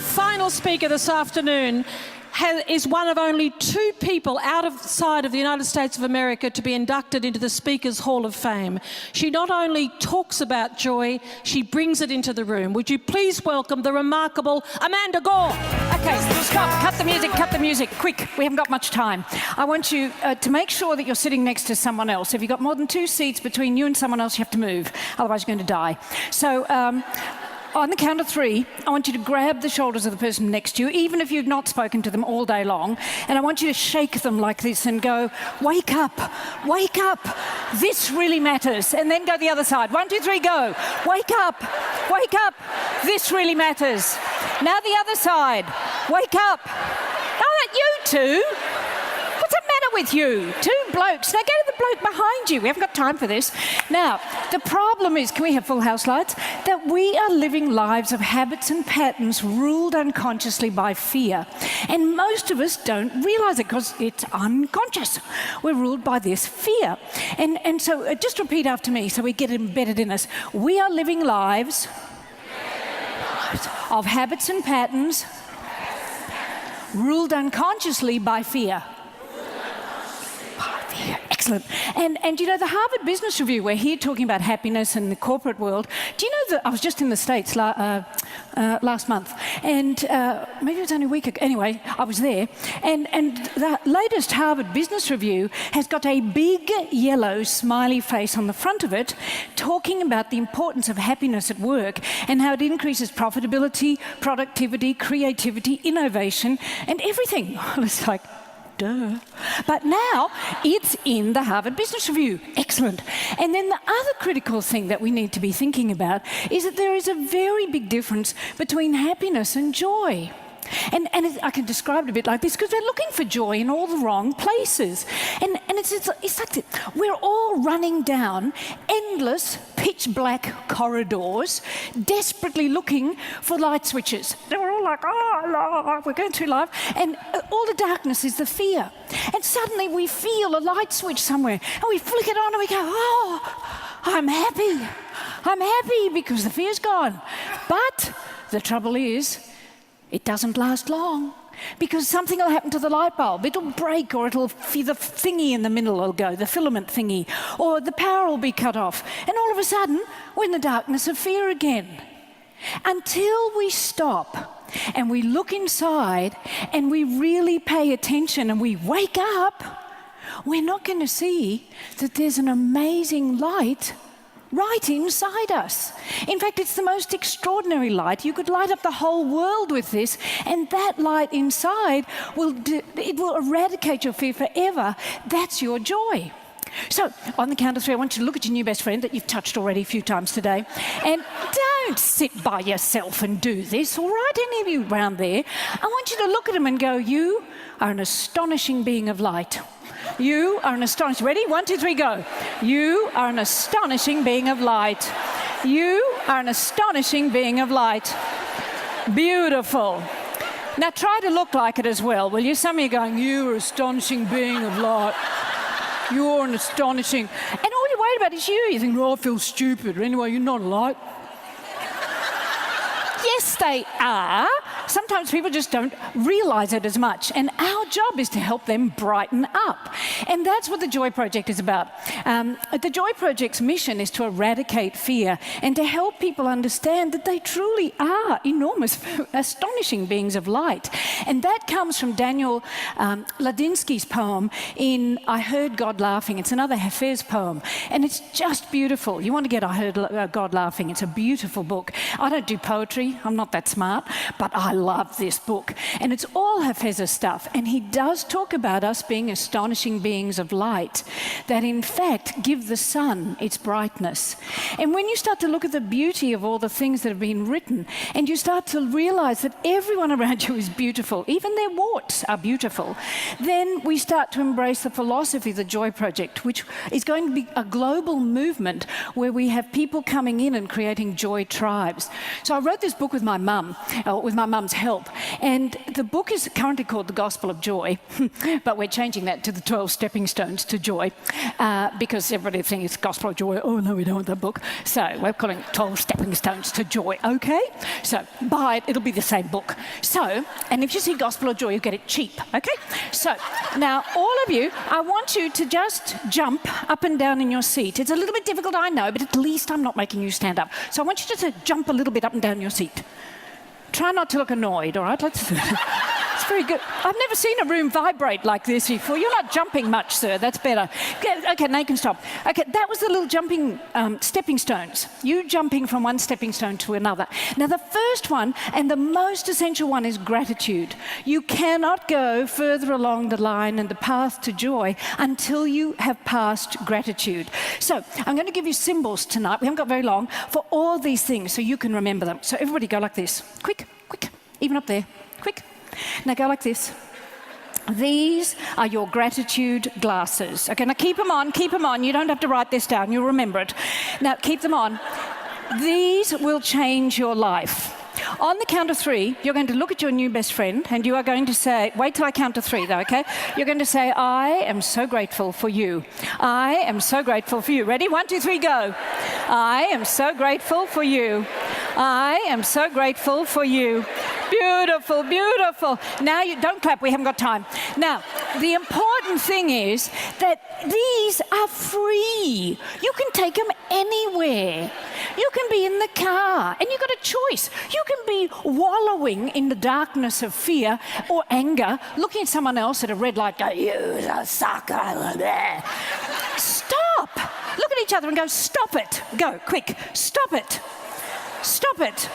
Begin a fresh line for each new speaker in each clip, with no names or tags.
final speaker this afternoon is one of only 2 people outside of the United States of America to be inducted into the Speakers Hall of Fame. She not only talks about joy, she brings it into the room. Would you please welcome the remarkable Amanda Gore?
Okay, stop. Cut the music, quick. We haven't got much time. I want you to make sure that you're sitting next to someone else. If you've got more than 2 seats between you and someone else, you have to move. Otherwise, you're going to die. So, on the count of 3, I want you to grab the shoulders of the person next to you, even if you've not spoken to them all day long, and I want you to shake them like this and go, wake up, this really matters. And then go the other side. 1, 2, 3, go. Wake up, this really matters. Now the other side. Wake up. Oh, you 2. What's the matter with you? 2 blokes. Now go to the bloke behind you. We haven't got time for this. Now, the problem is, can we have full house lights? That we are living lives of habits and patterns ruled unconsciously by fear. And most of us don't realise it because it's unconscious. We're ruled by this fear. And so just repeat after me so we get it embedded in us. We are living lives of habits and patterns ruled unconsciously by fear. Excellent. And you know, the Harvard Business Review, we're here talking about happiness in the corporate world. Do you know that I was just in the States last month, and maybe it was only a week ago. Anyway, I was there, and the latest Harvard Business Review has got a big yellow smiley face on the front of it talking about the importance of happiness at work and how it increases profitability, productivity, creativity, innovation, and everything. It's like, duh. But now it's in the Harvard Business Review. Excellent. And then the other critical thing that we need to be thinking about is that there is a very big difference between happiness and joy. And I can describe it a bit like this, because we're looking for joy in all the wrong places. And it's like we're all running down endless pitch black corridors, desperately looking for light switches. We're all like, oh, we're going through life. And all the darkness is the fear. And suddenly we feel a light switch somewhere, and we flick it on and we go, oh, I'm happy. I'm happy because the fear's gone. But the trouble is, it doesn't last long, because something will happen to the light bulb. It'll break, or the thingy in the middle will go, the filament thingy, or the power will be cut off. And all of a sudden, we're in the darkness of fear again. Until we stop and we look inside and we really pay attention and we wake up, we're not going to see that there's an amazing light right inside us. In fact, it's the most extraordinary light. You could light up the whole world with this, and that light inside will eradicate your fear forever. That's your joy. So, on the count of 3, I want you to look at your new best friend that you've touched already a few times today, and don't sit by yourself and do this, all right? Any of you around there, I want you to look at him and go, you are an astonishing being of light. You are an astonishing... Ready? 1, 2, 3, go. You are an astonishing being of light. You are an astonishing being of light. Beautiful. Now try to look like it as well, will you? Some of you are going, you are an astonishing being of light. You're an astonishing... And all you're worried about is you. You think, oh, I feel stupid. Anyway, you're not a light. Yes, they are. Sometimes people just don't realise it as much. And our job is to help them brighten up. And that's what the Joy Project is about. The Joy Project's mission is to eradicate fear and to help people understand that they truly are enormous, astonishing beings of light. And that comes from Daniel Ladinsky's poem in I Heard God Laughing. It's another Hafez poem. And it's just beautiful. You want to get I Heard God Laughing. It's a beautiful book. I don't do poetry. I'm not that smart. But I love this book. And it's all Hafez's stuff. And he does talk about us being astonishing beings of light that, in fact, give the sun its brightness. And when you start to look at the beauty of all the things that have been written, and you start to realise that everyone around you is beautiful, even their warts are beautiful, then we start to embrace the philosophy of the Joy Project, which is going to be a global movement where we have people coming in and creating joy tribes. So I wrote this book with my mum, with my mum's help, And the book is currently called The Gospel of Joy, but we're changing that to the 12 Stepping Stones to Joy, because everybody thinks it's Gospel of Joy. Oh, no, we don't want that book. So we're calling it 12 Stepping Stones to Joy, okay? So buy it, it'll be the same book. So, and if you see Gospel of Joy, you get it cheap, okay? So, now, all of you, I want you to just jump up and down in your seat. It's a little bit difficult, I know, but at least I'm not making you stand up. So I want you to jump a little bit up and down your seat. Try not to look annoyed, all right? It's very good. I've never seen a room vibrate like this before. You're not jumping much, sir. That's better. Okay, now you can stop. Okay, that was the little jumping stepping stones. You jumping from one stepping stone to another. Now, the first one and the most essential one is gratitude. You cannot go further along the line and the path to joy until you have passed gratitude. So, I'm going to give you symbols tonight. We haven't got very long for all these things so you can remember them. So, everybody go like this. Quick, quick. Even up there. Quick. Now go like this. These are your gratitude glasses. Okay, now keep them on, keep them on. You don't have to write this down, you'll remember it. Now keep them on. These will change your life. On the count of 3, you're going to look at your new best friend and you are going to say, wait till I count to 3 though, okay? You're going to say, I am so grateful for you. I am so grateful for you. Ready? 1, 2, 3, go. I am so grateful for you. I am so grateful for you. Beautiful, beautiful. Now, you don't clap, we haven't got time. Now, the important thing is that these are free. You can take them anywhere. You can be in the car, and you've got a choice. You can be wallowing in the darkness of fear or anger, looking at someone else at a red light, go, you a sucker. Stop. Look at each other and go, stop it. Go, quick, stop it. Stop it.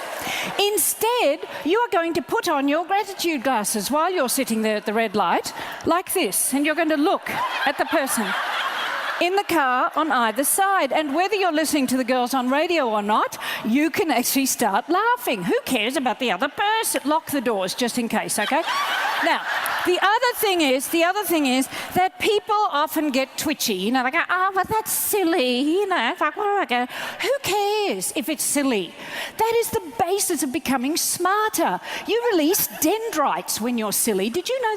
Instead, you are going to put on your gratitude glasses while you're sitting there at the red light, like this, and you're going to look at the person in the car on either side. And whether you're listening to the girls on radio or not, you can actually start laughing. Who cares about the other person? Lock the doors just in case, okay? Now, the other thing is that people often get twitchy. You know, they go, oh, but that's silly. You know, it's like, what do I go? Who cares if it's silly? That is the basis of becoming smarter. You release dendrites when you're silly. Did you know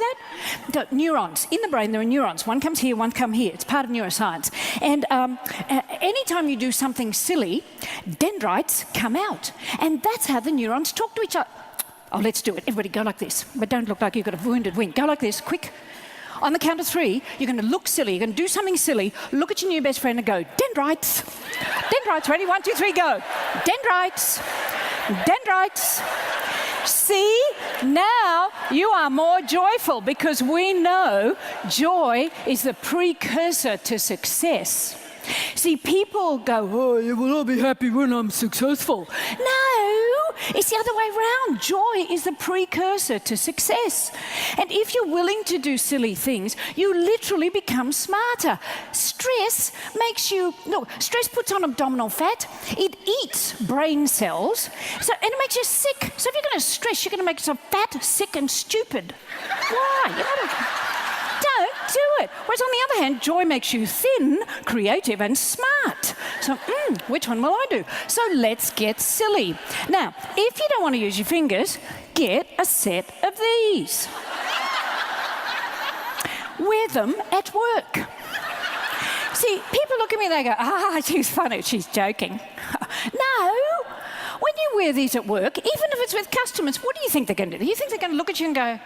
that? Neurons. In the brain, there are neurons. One comes here, one comes here. It's part of neuroscience. And anytime you do something silly, dendrites come out. And that's how the neurons talk to each other. Oh, let's do it. Everybody go like this. But don't look like you've got a wounded wing. Go like this, quick. On the count of 3, you're going to look silly. You're going to do something silly. Look at your new best friend and go, dendrites. Dendrites. Ready? 1, 2, 3, go. Dendrites. Dendrites. See, now you are more joyful because we know joy is the precursor to success. See, people go, oh, well, I'll be happy when I'm successful. No, it's the other way around. Joy is the precursor to success. And if you're willing to do silly things, you literally become smarter. Stress makes you, stress puts on abdominal fat. It eats brain cells, and it makes you sick. So if you're going to stress, you're going to make yourself fat, sick, and stupid. Why? Don't do it. Whereas on the other hand, joy makes you thin, creative, and smart. So, which one will I do? So let's get silly. Now, if you don't want to use your fingers, get a set of these. Wear them at work. See, people look at me and they go, she's funny, she's joking. No. When you wear these at work, even if it's with customers, what do you think they're going to do? You think they're going to look at you and go,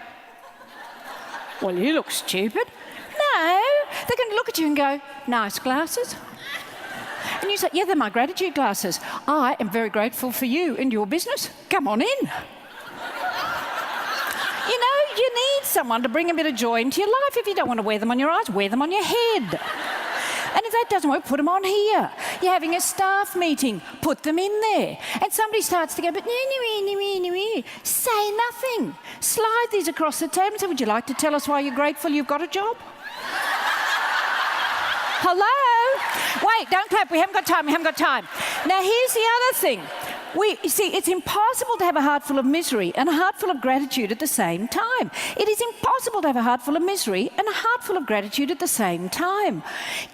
well, you look stupid. No, they're going to look at you and go, nice glasses. And you say, yeah, they're my gratitude glasses. I am very grateful for you and your business. Come on in. You know, you need someone to bring a bit of joy into your life. If you don't want to wear them on your eyes, wear them on your head. And if that doesn't work, put them on here. You're having a staff meeting, put them in there. And somebody starts to go, but say nothing. Slide these across the table and say, would you like to tell us why you're grateful you've got a job? Hello? Wait, don't clap, we haven't got time, Now here's the other thing. You see, it's impossible to have a heart full of misery and a heart full of gratitude at the same time. It is impossible to have a heart full of misery and a heart full of gratitude at the same time.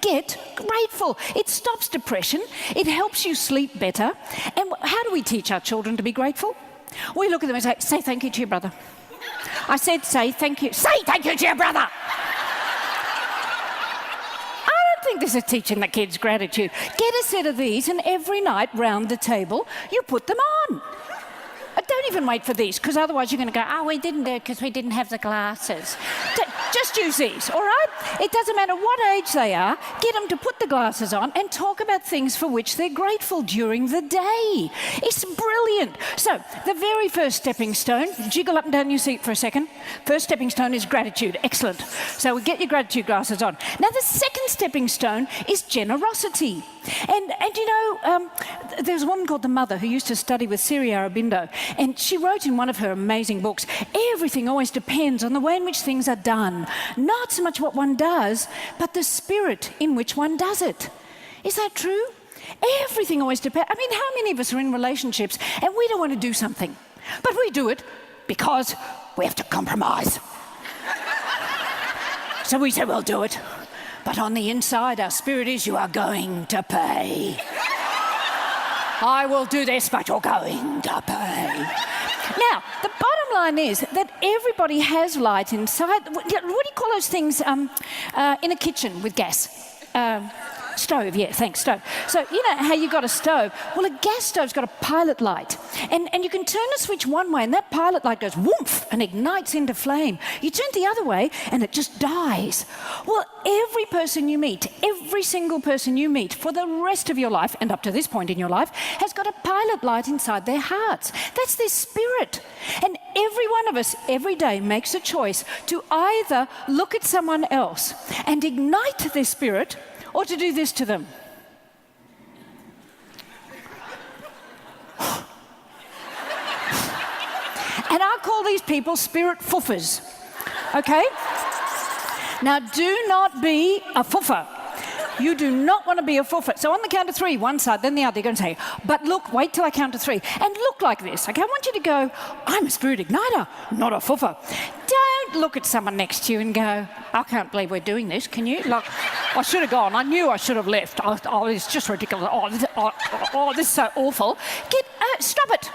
Get grateful. It stops depression. It helps you sleep better. And how do we teach our children to be grateful? We look at them and say thank you to your brother. I said, say thank you. Say thank you to your brother. I don't think this is teaching the kids gratitude. Get a set of these, and every night round the table, you put them on. Don't even wait for these, because otherwise you're going to go, oh, we didn't do it because we didn't have the glasses. Just use these, all right? It doesn't matter what age they are. Get them to put the glasses on and talk about things for which they're grateful during the day. It's brilliant. So the very first stepping stone, jiggle up and down your seat for a second. First stepping stone is gratitude. Excellent. So we get your gratitude glasses on. Now the second stepping stone is generosity. And you know, there's a woman called the Mother who used to study with Siri Aurobindo, and she wrote in one of her amazing books, everything always depends on the way in which things are done. Not so much what one does, but the spirit in which one does it. Is that true? Everything always depends. I mean, how many of us are in relationships and we don't want to do something, but we do it because we have to compromise. So we say, we'll do it. But on the inside, our spirit is, you are going to pay. I will do this, but you're going to pay. Now, the bottom line is that everybody has light inside. What do you call those things in a kitchen with gas? Stove, yeah, thanks, stove. So you know how you got a stove? Well, a gas stove's got a pilot light. And you can turn the switch one way and that pilot light goes whoomph and ignites into flame. You turn the other way and it just dies. Well, every person you meet, every single person you meet for the rest of your life and up to this point in your life has got a pilot light inside their hearts. That's their spirit. And every one of us every day makes a choice to either look at someone else and ignite their spirit or to do this to them. And I call these people spirit fuffers, okay? Now, do not be a fuffer. You do not want to be a fuffer. So on the count of three, one side, then the other, you're going to say, but look, wait till I count to three. And look like this, okay? I want you to go, I'm a spirit igniter, not a fuffer. Don't look at someone next to you and go, I can't believe we're doing this, can you? Like, I should have gone. I knew I should have left. Oh, it's just ridiculous. This is so awful. Stop it.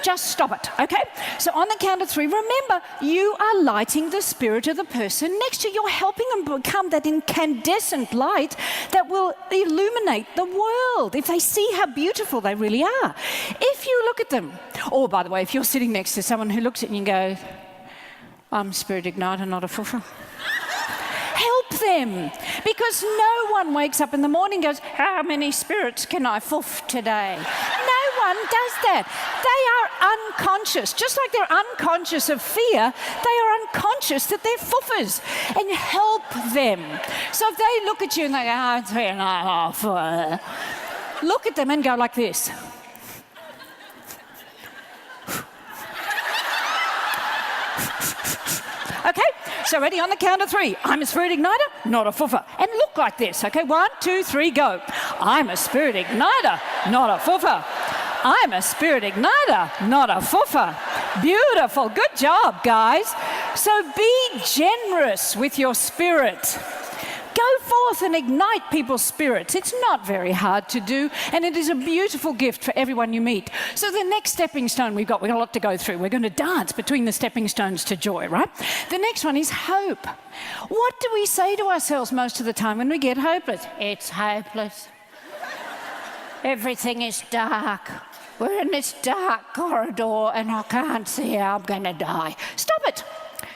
Just stop it, okay? So on the count of three, remember, you are lighting the spirit of the person next to you. You're helping them become that incandescent light that will illuminate the world if they see how beautiful they really are. If you look at them, or by the way, if you're sitting next to someone who looks at you and go, I'm spirit igniter, not a fuffer. Help them, because no one wakes up in the morning and goes, how many spirits can I fuff today? No one does that. They are unconscious. Just like they're unconscious of fear, they are unconscious that they're fuffers. And help them. So if they look at you and they go, look at them and go like this. Okay, so ready on the count of three. I'm a spirit igniter, not a fuffer. And look like this, okay? 1, 2, 3, go. I'm a spirit igniter, not a fuffer. I'm a spirit igniter, not a fuffer. Beautiful, good job, guys. So be generous with your spirit. Go forth and ignite people's spirits. It's not very hard to do, and it is a beautiful gift for everyone you meet. So the next stepping stone we've got a lot to go through. We're going to dance between the stepping stones to joy, right? The next one is hope. What do we say to ourselves most of the time when we get hopeless? It's hopeless. Everything is dark. We're in this dark corridor and I can't see how I'm going to die. Stop it.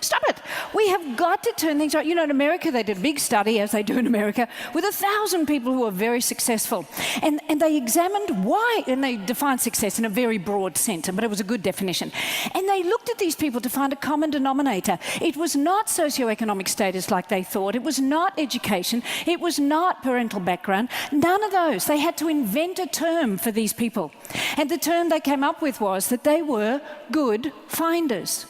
Stop it. We have got to turn things around. You know, in America, they did a big study, as they do in America, with 1,000 people who were very successful. And they examined why, and they defined success in a very broad sense, but it was a good definition. And they looked at these people to find a common denominator. It was not socioeconomic status like they thought. It was not education. It was not parental background. None of those. They had to invent a term for these people. And the term they came up with was that they were good finders.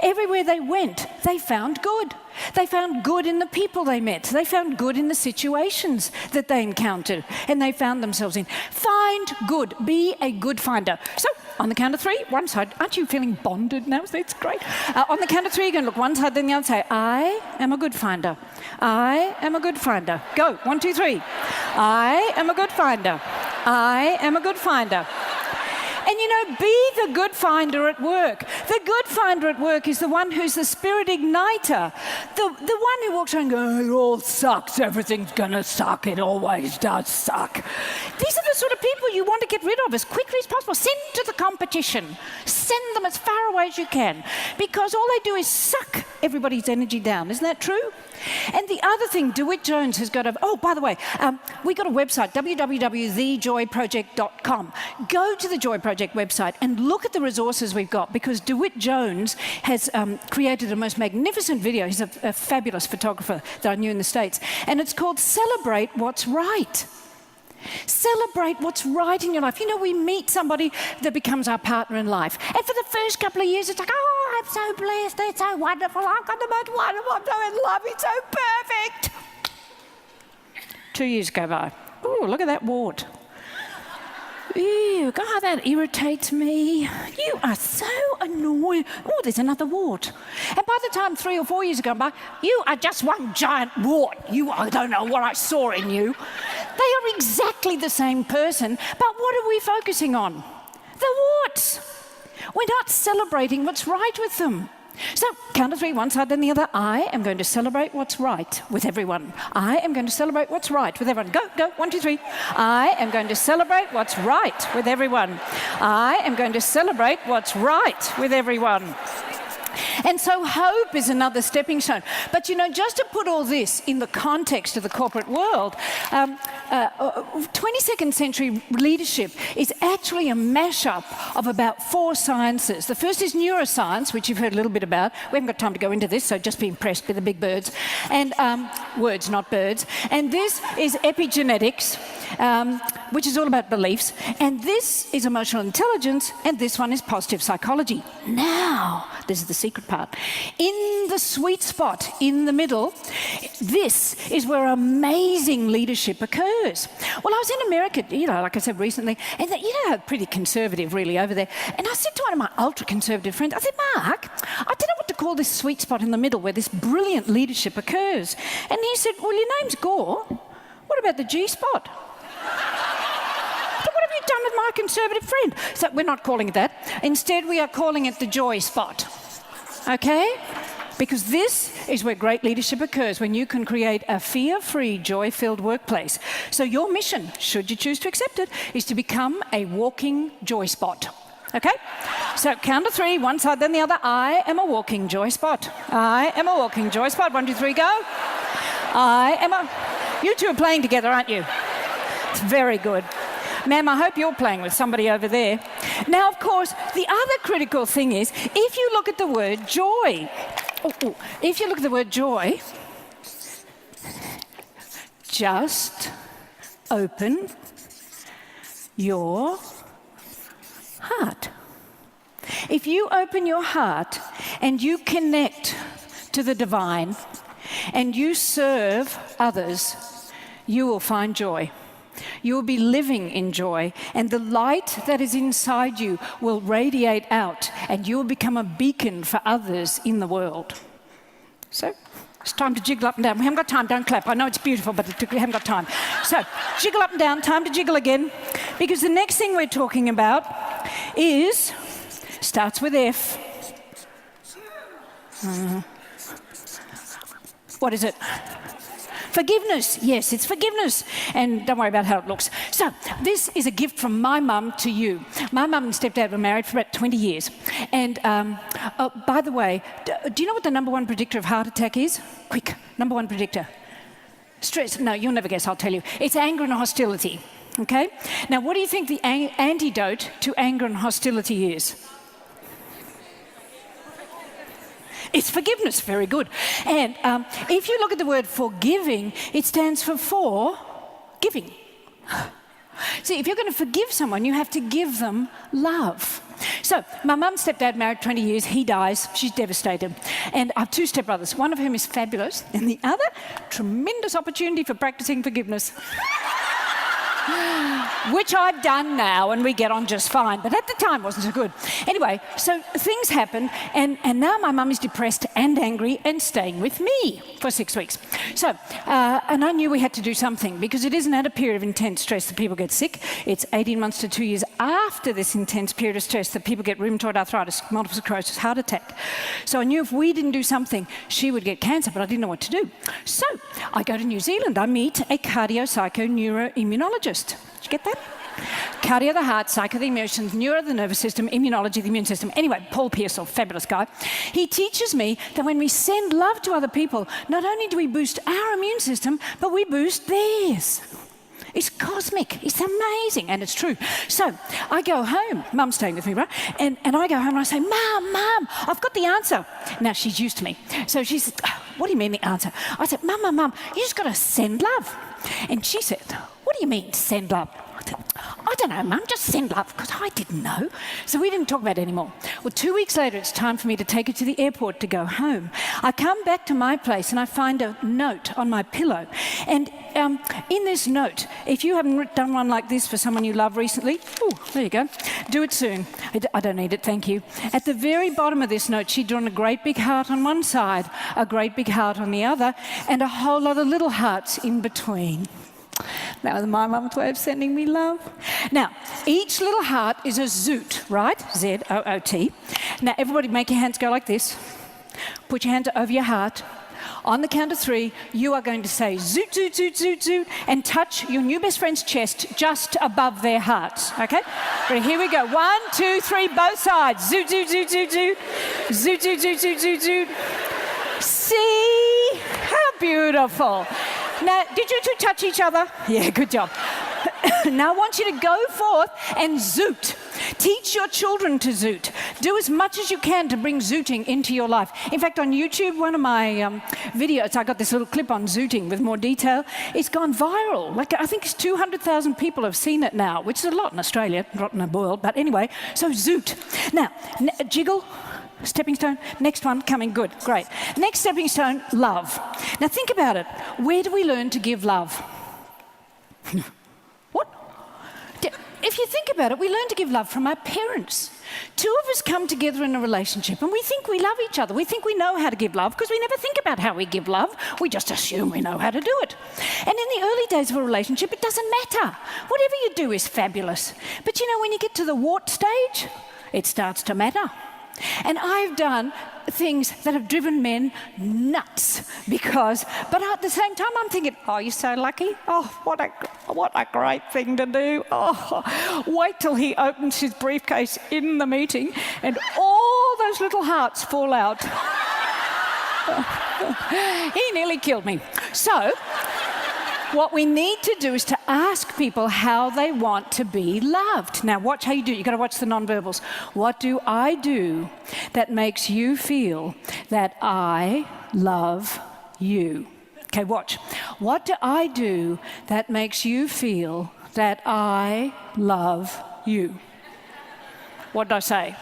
Everywhere they went, they found good. They found good in the people they met. They found good in the situations that they encountered and they found themselves in. Find good. Be a good finder. So, on the count of three, one side. Aren't you feeling bonded now? That's great. On the count of three, you're going to look one side, then the other. Say, I am a good finder. I am a good finder. Go. 1, 2, 3. I am a good finder. I am a good finder. And you know, be the good finder at work. The good finder at work is the one who's the spirit igniter. The one who walks around going, it all sucks, everything's gonna suck, it always does suck. These are the sort of people you want to get rid of as quickly as possible. Send to the competition. Send them as far away as you can, because all they do is suck everybody's energy down. Isn't that true? And the other thing, DeWitt Jones has got a... Oh, by the way, we got a website, www.thejoyproject.com. Go to the Joy Project website and look at the resources we've got, because DeWitt Jones has created a most magnificent video. He's a fabulous photographer that I knew in the States. And it's called Celebrate What's Right. Celebrate what's right in your life. You know, we meet somebody that becomes our partner in life. And for the first couple of years, it's like, oh, I'm so blessed, it's so wonderful, I've got the most wonderful, I'm so in love, it's so perfect. 2 years go by. Oh, look at that wart. Ew, God, that irritates me. You are so annoying. Oh, there's another wart. And by the time 3 or 4 years have gone by, you are just one giant wart. I don't know what I saw in you. They are exactly the same person, but what are we focusing on? The warts. We're not celebrating what's right with them. So, count to 3, one side then the other. I am going to celebrate what's right with everyone. I am going to celebrate what's right with everyone. Go, go, 1, 2, 3. I am going to celebrate what's right with everyone. I am going to celebrate what's right with everyone. And so hope is another stepping stone. But you know, just to put all this in the context of the corporate world, 22nd century leadership is actually a mashup of about 4 sciences. The first is neuroscience, which you've heard a little bit about. We haven't got time to go into this, so just be impressed with the big birds. And words, not birds. And this is epigenetics, which is all about beliefs. And this is emotional intelligence, and this one is positive psychology. Now, this is the secret part. In the sweet spot, in the middle, this is where amazing leadership occurs. Well, I was in America, you know, like I said recently, and you know, pretty conservative really over there. And I said to one of my ultra-conservative friends, I said, Mark, I don't know what to call this sweet spot in the middle where this brilliant leadership occurs. And he said, well, your name's Gore. What about the G-spot? What have you done with my conservative friend? So we're not calling it that. Instead, we are calling it the joy spot. Okay? Because this is where great leadership occurs, when you can create a fear-free, joy-filled workplace. So your mission, should you choose to accept it, is to become a walking joy spot. Okay? So count to 3, one side then the other. I am a walking joy spot. I am a walking joy spot. 1, 2, 3, go. I am a... You two are playing together, aren't you? It's very good. Ma'am, I hope you're playing with somebody over there. Now, of course, the other critical thing is, if you look at the word joy, if you look at the word joy, just open your heart. If you open your heart and you connect to the divine and you serve others, you will find joy. You will be living in joy, and the light that is inside you will radiate out, and you will become a beacon for others in the world. So, it's time to jiggle up and down. We haven't got time, don't clap. I know it's beautiful, but we haven't got time. So, jiggle up and down, time to jiggle again, because the next thing we're talking about is, starts with F. What is it? Forgiveness. Yes, it's forgiveness. And don't worry about how it looks. So, this is a gift from my mum to you. My mum and stepdad were married for about 20 years. And, by the way, do you know what the number 1 predictor of heart attack is? Quick, number 1 predictor. Stress. No, you'll never guess, I'll tell you. It's anger and hostility. Okay? Now, what do you think the antidote to anger and hostility is? It's forgiveness. Very good. And if you look at the word forgiving, it stands for giving. See, if you're going to forgive someone, you have to give them love. So, my mum and stepdad married 20 years. He dies. She's devastated. And I have 2 stepbrothers, one of whom is fabulous, and the other, tremendous opportunity for practicing forgiveness. which I've done now, and we get on just fine. But at the time, wasn't so good. Anyway, so things happen, and now my mum is depressed and angry and staying with me for 6 weeks. So, and I knew we had to do something, because it isn't at a period of intense stress that people get sick. It's 18 months to 2 years after this intense period of stress that people get rheumatoid arthritis, multiple sclerosis, heart attack. So I knew if we didn't do something, she would get cancer, but I didn't know what to do. So I go to New Zealand. I meet a cardio-psycho-neuroimmunologist. Did you get that? Cardio, the heart, psycho, the emotions, neuro, the nervous system, immunology, the immune system. Anyway, Paul Pearsall, fabulous guy. He teaches me that when we send love to other people, not only do we boost our immune system, but we boost theirs. It's cosmic. It's amazing. And it's true. So I go home. Mum's staying with me, right? And I go home and I say, Mum, I've got the answer. Now, she's used to me. So she said, what do you mean the answer? I said, Mum, you just got to send love. And she said, what do you mean send love? I don't know, Mum, just send love, because I didn't know. So we didn't talk about it anymore. Well, 2 weeks later, it's time for me to take her to the airport to go home. I come back to my place and I find a note on my pillow. And in this note, if you haven't done one like this for someone you love recently, there you go, do it soon. I don't need it, thank you. At the very bottom of this note, she'd drawn a great big heart on one side, a great big heart on the other, and a whole lot of little hearts in between. That was my mum's way of sending me love. Now, each little heart is a zoot, right? Z-O-O-T. Now, everybody make your hands go like this. Put your hands over your heart. On the count of 3, you are going to say zoot, zoot, zoot, zoot, zoot, and touch your new best friend's chest just above their hearts, okay? Ready, here we go. 1, 2, 3, both sides. Zoot, zoot, zoot, zoot, zoot. Zoot, zoot, zoot, zoot, zoot, zoot. See? How beautiful. Now, did you two touch each other? Yeah, good job. Now I want you to go forth and zoot. Teach your children to zoot. Do as much as you can to bring zooting into your life. In fact, on YouTube, one of my videos, I got this little clip on zooting with more detail. It's gone viral. Like, I think it's 200,000 people have seen it now, which is a lot in Australia, not in the world. But anyway, so zoot. Now, jiggle. Stepping stone, next one coming, good, great. Next stepping stone, love. Now think about it. Where do we learn to give love? What? If you think about it, we learn to give love from our parents. 2 of us come together in a relationship and we think we love each other. We think we know how to give love because we never think about how we give love. We just assume we know how to do it. And in the early days of a relationship, it doesn't matter. Whatever you do is fabulous. But you know, when you get to the wart stage, it starts to matter. And I've done things that have driven men nuts but at the same time I'm thinking, oh, you're so lucky. Oh, what a great thing to do. Oh, wait till he opens his briefcase in the meeting and all those little hearts fall out. He nearly killed me. So, what we need to do is to ask people how they want to be loved. Now, watch how you do it. You've got to watch the nonverbals. What do I do that makes you feel that I love you? Okay, watch. What do I do that makes you feel that I love you? What did I say?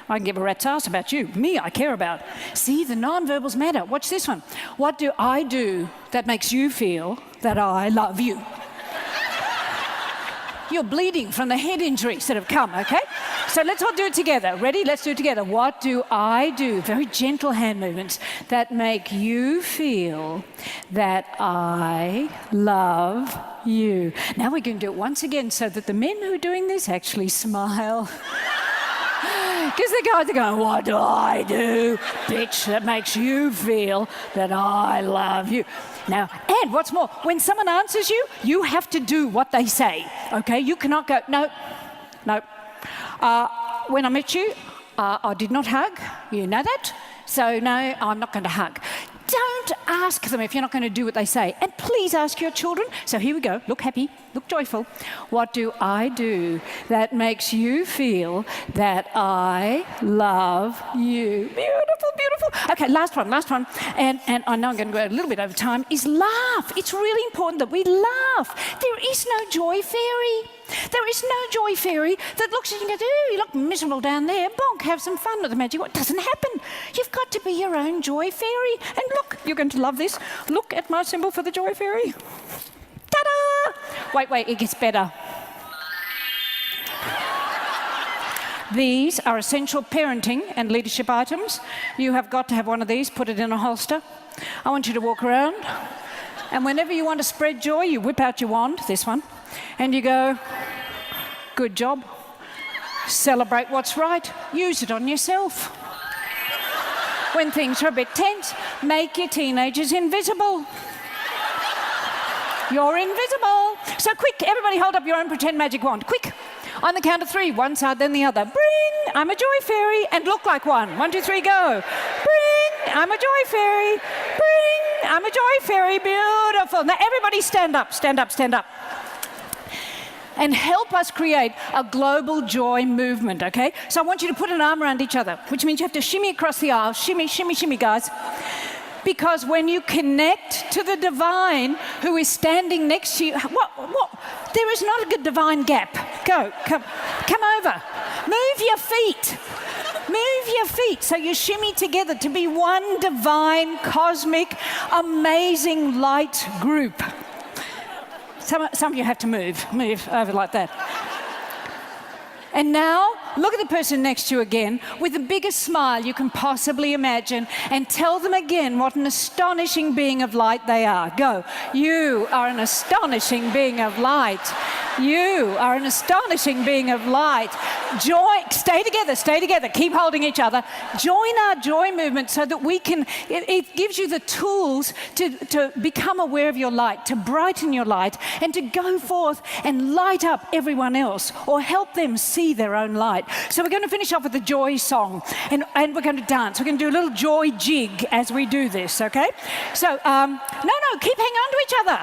I can give a rat's ass about you. Me, I care about. See, the nonverbals matter. Watch this one. What do I do that makes you feel that I love you? You're bleeding from the head injuries that have come, okay? So let's all do it together. Ready? Let's do it together. What do I do? Very gentle hand movements that make you feel that I love you. Now we're going to do it once again so that the men who are doing this actually smile. Because the guys are going, what do I do, bitch, that makes you feel that I love you? Now, and what's more, when someone answers you, you have to do what they say, okay? You cannot go, no. When I met you, I did not hug. You know that? So, no, I'm not going to hug. Don't ask them if you're not going to do what they say. And please ask your children. So here we go. Look happy. Look joyful. What do I do that makes you feel that I love you? Beautiful, beautiful. Okay, last one. And I know I'm going to go a little bit over time, is laugh. It's really important that we laugh. There is no joy fairy. There is no joy fairy that looks at you and goes, oh, you look miserable down there. Bonk, have some fun with the magic. What doesn't happen? You've got to be your own joy fairy. And look, you're going to love this. Look at my symbol for the joy fairy. Ta-da! Wait, it gets better. These are essential parenting and leadership items. You have got to have one of these, put it in a holster. I want you to walk around, and whenever you want to spread joy, you whip out your wand, this one, and you go, good job. Celebrate what's right. Use it on yourself. When things are a bit tense, make your teenagers invisible. You're invisible. So quick, everybody hold up your own pretend magic wand. Quick. On the count of 3, one side, then the other. Bring, I'm a joy fairy, and look like one. 1, 2, 3, go. Bring, I'm a joy fairy. Bring, I'm a joy fairy. Beautiful. Now everybody stand up, stand up, stand up. And help us create a global joy movement, okay? So I want you to put an arm around each other, which means you have to shimmy across the aisle. Shimmy, shimmy, shimmy, guys. Because when you connect to the divine who is standing next to you, there is not a good divine gap. Go, come over. Move your feet. Move your feet so you shimmy together to be one divine, cosmic, amazing light group. Some of you have to move over like that. And now, look at the person next to you again with the biggest smile you can possibly imagine and tell them again what an astonishing being of light they are. Go. You are an astonishing being of light. You are an astonishing being of light. Stay together, keep holding each other. Join our joy movement so that we can, it gives you the tools to become aware of your light, to brighten your light, and to go forth and light up everyone else or help them see their own light. So we're going to finish off with a joy song, and we're going to dance. We're going to do a little joy jig as we do this, okay? So, no, keep hanging on to each other.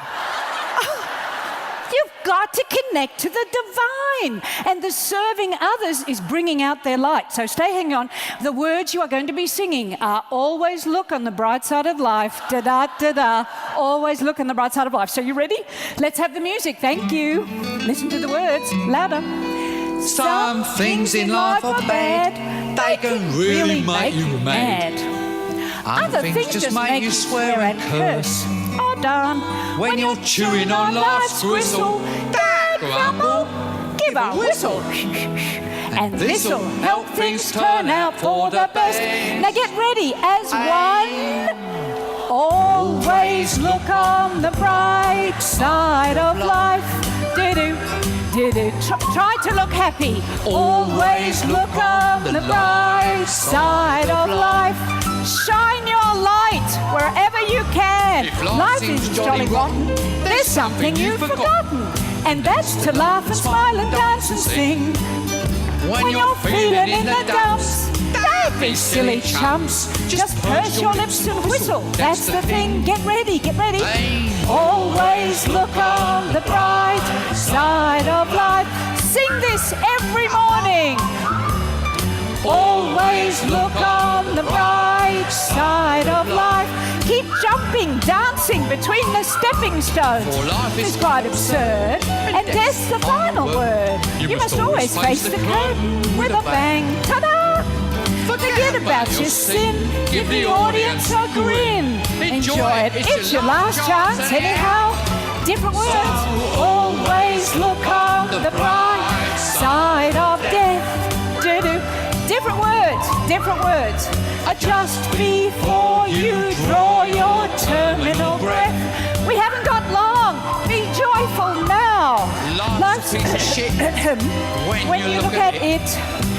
You've got to connect to the divine. And the serving others is bringing out their light. So stay hanging on. The words you are going to be singing are always look on the bright side of life. Da-da-da-da. Always look on the bright side of life. So you ready? Let's have the music. Thank you. Listen to the words. Louder.
Some things in life are bad. They can really make you mad. Other things just make you swear and curse.
Oh, darn.
When you're chewing on life's gristle, don't grumble, give a whistle.
And this'll help things turn out for the best. Now get ready as one. Always look on the bright side of life. Do-do, do-do. Try to look happy. Always look on the bright side of life. Shine your light wherever you can.
If life
is
seems
jolly
jolly
rotten. There's something you've forgotten. And that's to laugh and smile and dance and sing. When you're feeling in the dumps, don't be silly chumps. Just purse your lips and whistle. That's the thing. Get ready, get ready. Always look on the bright side of life. Sing this every morning. Always look on the bright side of life. Keep jumping, dancing between the stepping stones.
For life is
quite absurd, and death's the final word. You must always face the curtain with a bang. Ta-da! Forget about your sin. Give the audience a grin. Enjoy it. It's your last chance anyhow. Different words. Always look on the bright side of death. Do-do. Different words. Just before you draw your terminal breath. We haven't got long. Be joyful now.
Life's a piece of shit
when you look at it.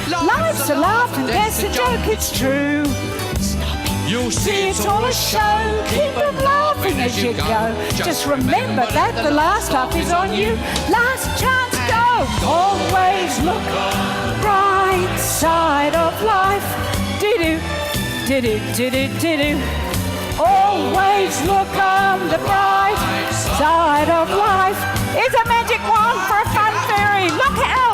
Life's a laugh and death's a joke, it's true.
You'll
See, it's all a show. Keep on laughing as you go. Just remember that the last laugh is on you. Last chance, go. Always look bright side of life. Do-do, do-do, do-do, do-do. Always look on the bright side of life. It's a magic wand for a fun fairy. Look out.